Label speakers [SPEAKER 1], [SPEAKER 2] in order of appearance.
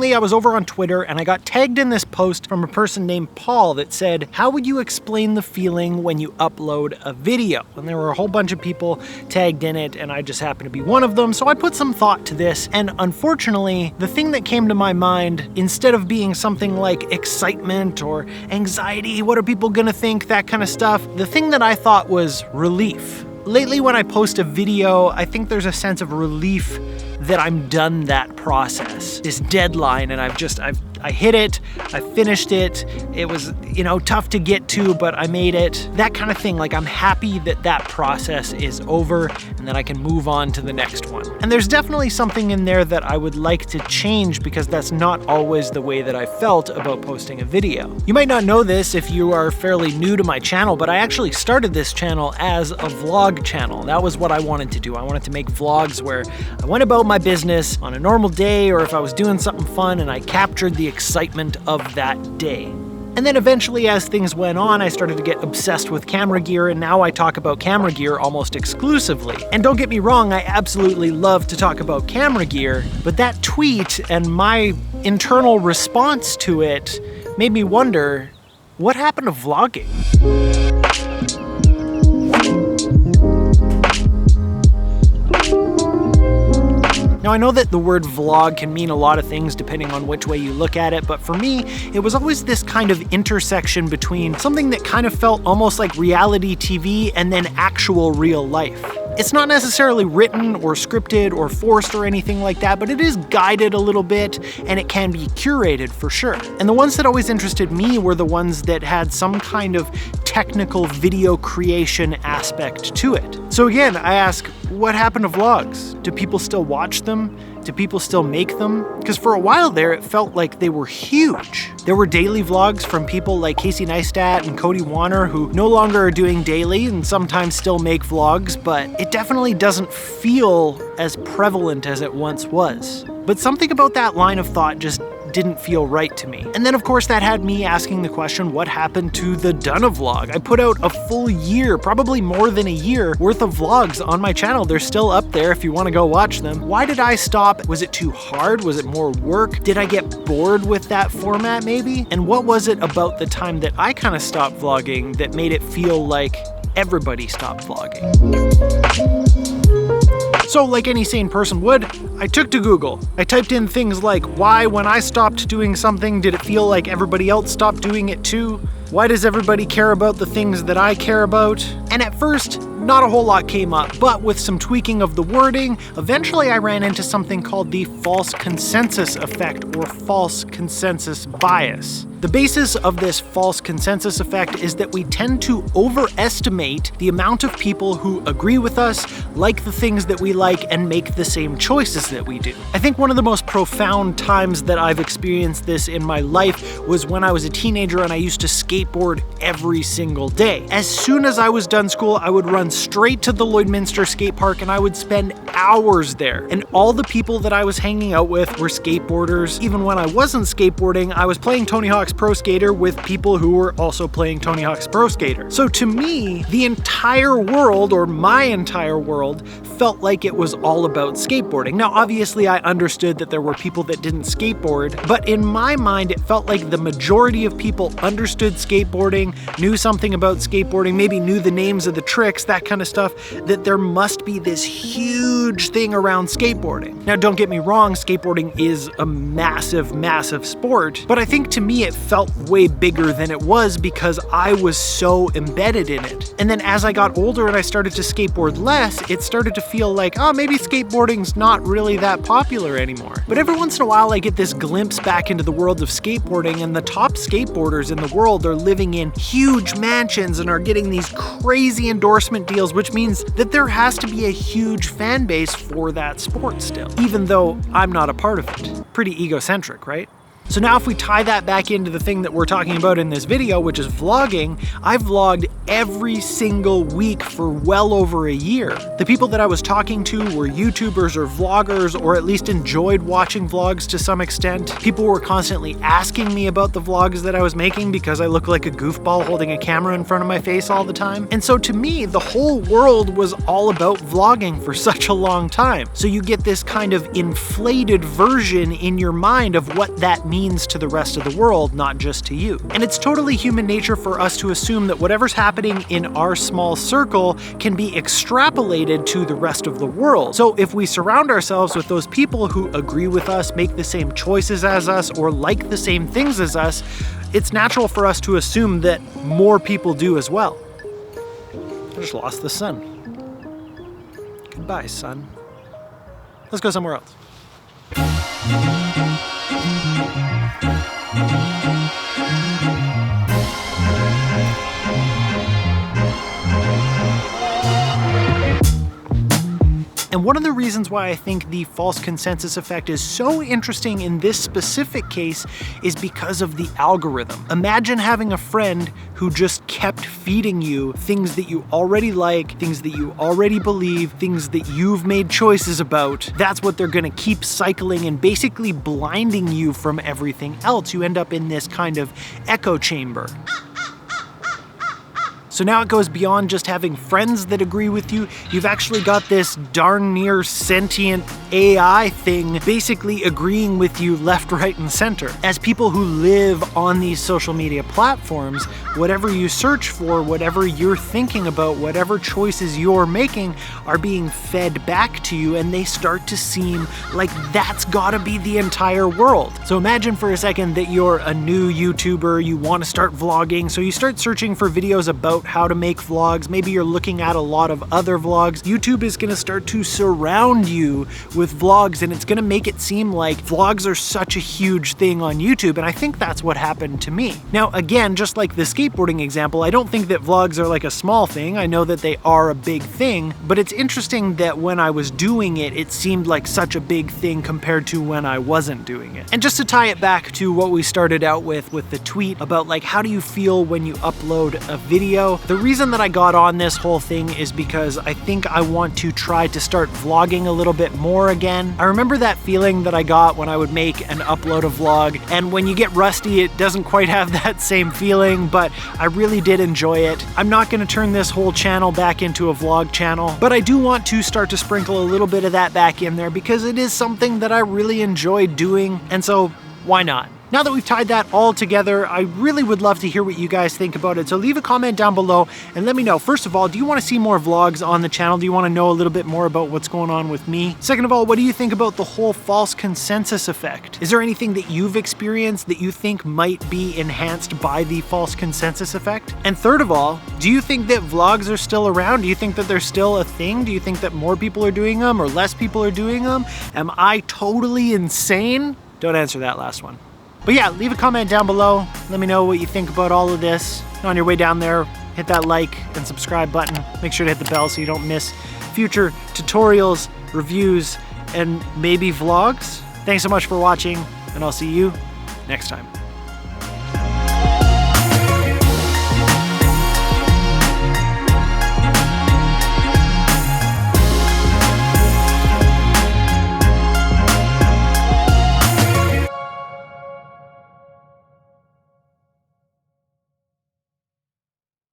[SPEAKER 1] recently I was over on Twitter and I got tagged in this post from a person named Paul that said, how would you explain the feeling when you upload a video? And there were a whole bunch of people tagged in it, and I just happened to be one of them, so I put some thought to this, and unfortunately, the thing that came to my mind, instead of being something like excitement or anxiety, what are people gonna think, that kind of stuff, the thing that I thought was relief. Lately, when I post a video, I think there's a sense of relief that I'm done that process, this deadline, and I hit it, I finished it, it was, tough to get to, but I made it, that kind of thing. Like, I'm happy that that process is over and that I can move on to the next one. And there's definitely something in there that I would like to change because that's not always the way that I felt about posting a video. You might not know this if you are fairly new to my channel, but I actually started this channel as a vlog channel. That was what I wanted to do. I wanted to make vlogs where I went about my business on a normal day, or if I was doing something fun, and I captured the excitement of that day. And then eventually, as things went on, I started to get obsessed with camera gear, and now I talk about camera gear almost exclusively. And don't get me wrong, I absolutely love to talk about camera gear, but that tweet and my internal response to it made me wonder, what happened to vlogging? Now, I know that the word vlog can mean a lot of things depending on which way you look at it, but for me, it was always this kind of intersection between something that kind of felt almost like reality TV and then actual real life. It's not necessarily written or scripted or forced or anything like that, but it is guided a little bit, and it can be curated for sure. And the ones that always interested me were the ones that had some kind of technical video creation aspect to it. So again, I ask, what happened to vlogs? Do people still watch them? Do people still make them? Because for a while there, it felt like they were huge. There were daily vlogs from people like Casey Neistat and Cody Warner, who no longer are doing daily and sometimes still make vlogs, but it definitely doesn't feel as prevalent as it once was. But something about that line of thought just didn't feel right to me. And then of course that had me asking the question, what happened to the Donna vlog? I put out a full year, probably more than a year worth of vlogs on my channel. They're still up there if you want to go watch them. Why did I stop? Was it too hard? Was it more work? Did I get bored with that format maybe? And what was it about the time that I kind of stopped vlogging that made it feel like everybody stopped vlogging? So like any sane person would, I took to Google. I typed in things like, why when I stopped doing something did it feel like everybody else stopped doing it too? Why does everybody care about the things that I care about? And at first, not a whole lot came up, but with some tweaking of the wording, eventually I ran into something called the false consensus effect or false consensus bias. The basis of this false consensus effect is that we tend to overestimate the amount of people who agree with us, like the things that we like, and make the same choices that we do. I think one of the most profound times that I've experienced this in my life was when I was a teenager and I used to skateboard every single day. As soon as I was done school, I would run straight to the Lloydminster skate park and I would spend hours there. And all the people that I was hanging out with were skateboarders. Even when I wasn't skateboarding, I was playing Tony Hawk's Pro Skater with people who were also playing Tony Hawk's Pro Skater. So to me, the entire world, or my entire world, felt like it was all about skateboarding. Now, obviously, I understood that there were people that didn't skateboard, but in my mind, it felt like the majority of people understood skateboarding, knew something about skateboarding, maybe knew the names of the tricks, that kind of stuff, that there must be this huge thing around skateboarding. Now, don't get me wrong, skateboarding is a massive, massive sport, but I think to me it felt way bigger than it was because I was so embedded in it. And then as I got older and I started to skateboard less, it started to feel like, oh, maybe skateboarding's not really that popular anymore. But every once in a while I get this glimpse back into the world of skateboarding, and the top skateboarders in the world are living in huge mansions and are getting these crazy endorsement deals, which means that there has to be a huge fan base for that sport still, even though I'm not a part of it. Pretty egocentric, right? So now if we tie that back into the thing that we're talking about in this video, which is vlogging, I've vlogged every single week for well over a year. The people that I was talking to were YouTubers or vloggers, or at least enjoyed watching vlogs to some extent. People were constantly asking me about the vlogs that I was making because I look like a goofball holding a camera in front of my face all the time. And so to me, the whole world was all about vlogging for such a long time. So you get this kind of inflated version in your mind of what that means to the rest of the world, not just to you. And it's totally human nature for us to assume that whatever's happening in our small circle can be extrapolated to the rest of the world. So if we surround ourselves with those people who agree with us, make the same choices as us, or like the same things as us, it's natural for us to assume that more people do as well. I just lost the sun. Goodbye, sun. Let's go somewhere else. And one of the reasons why I think the false consensus effect is so interesting in this specific case is because of the algorithm. Imagine having a friend who just kept feeding you things that you already like, things that you already believe, things that you've made choices about. That's what they're gonna keep cycling and basically blinding you from everything else. You end up in this kind of echo chamber. So now it goes beyond just having friends that agree with you. You've actually got this darn near sentient AI thing basically agreeing with you left, right, and center. As people who live on these social media platforms, whatever you search for, whatever you're thinking about, whatever choices you're making are being fed back to you, and they start to seem like that's gotta be the entire world. So imagine for a second that you're a new YouTuber, you wanna start vlogging, so you start searching for videos about how to make vlogs. Maybe you're looking at a lot of other vlogs. YouTube is gonna start to surround you with vlogs, and it's gonna make it seem like vlogs are such a huge thing on YouTube, and I think that's what happened to me. Now again, just like the skateboarding example, I don't think that vlogs are like a small thing. I know that they are a big thing, but it's interesting that when I was doing it, it seemed like such a big thing compared to when I wasn't doing it. And just to tie it back to what we started out with the tweet about like, how do you feel when you upload a video? The reason that I got on this whole thing is because I think I want to try to start vlogging a little bit more again. I remember that feeling that I got when I would make and upload a vlog, and when you get rusty, it doesn't quite have that same feeling, but I really did enjoy it. I'm not gonna turn this whole channel back into a vlog channel, but I do want to start to sprinkle a little bit of that back in there because it is something that I really enjoy doing, and so why not? Now that we've tied that all together, I really would love to hear what you guys think about it. So leave a comment down below and let me know. First of all, do you want to see more vlogs on the channel? Do you want to know a little bit more about what's going on with me? Second of all, what do you think about the whole false consensus effect? Is there anything that you've experienced that you think might be enhanced by the false consensus effect? And third of all, do you think that vlogs are still around? Do you think that they're still a thing? Do you think that more people are doing them or less people are doing them? Am I totally insane? Don't answer that last one. But yeah, leave a comment down below. Let me know what you think about all of this. And on your way down there, hit that like and subscribe button. Make sure to hit the bell so you don't miss future tutorials, reviews, and maybe vlogs. Thanks so much for watching, and I'll see you next time.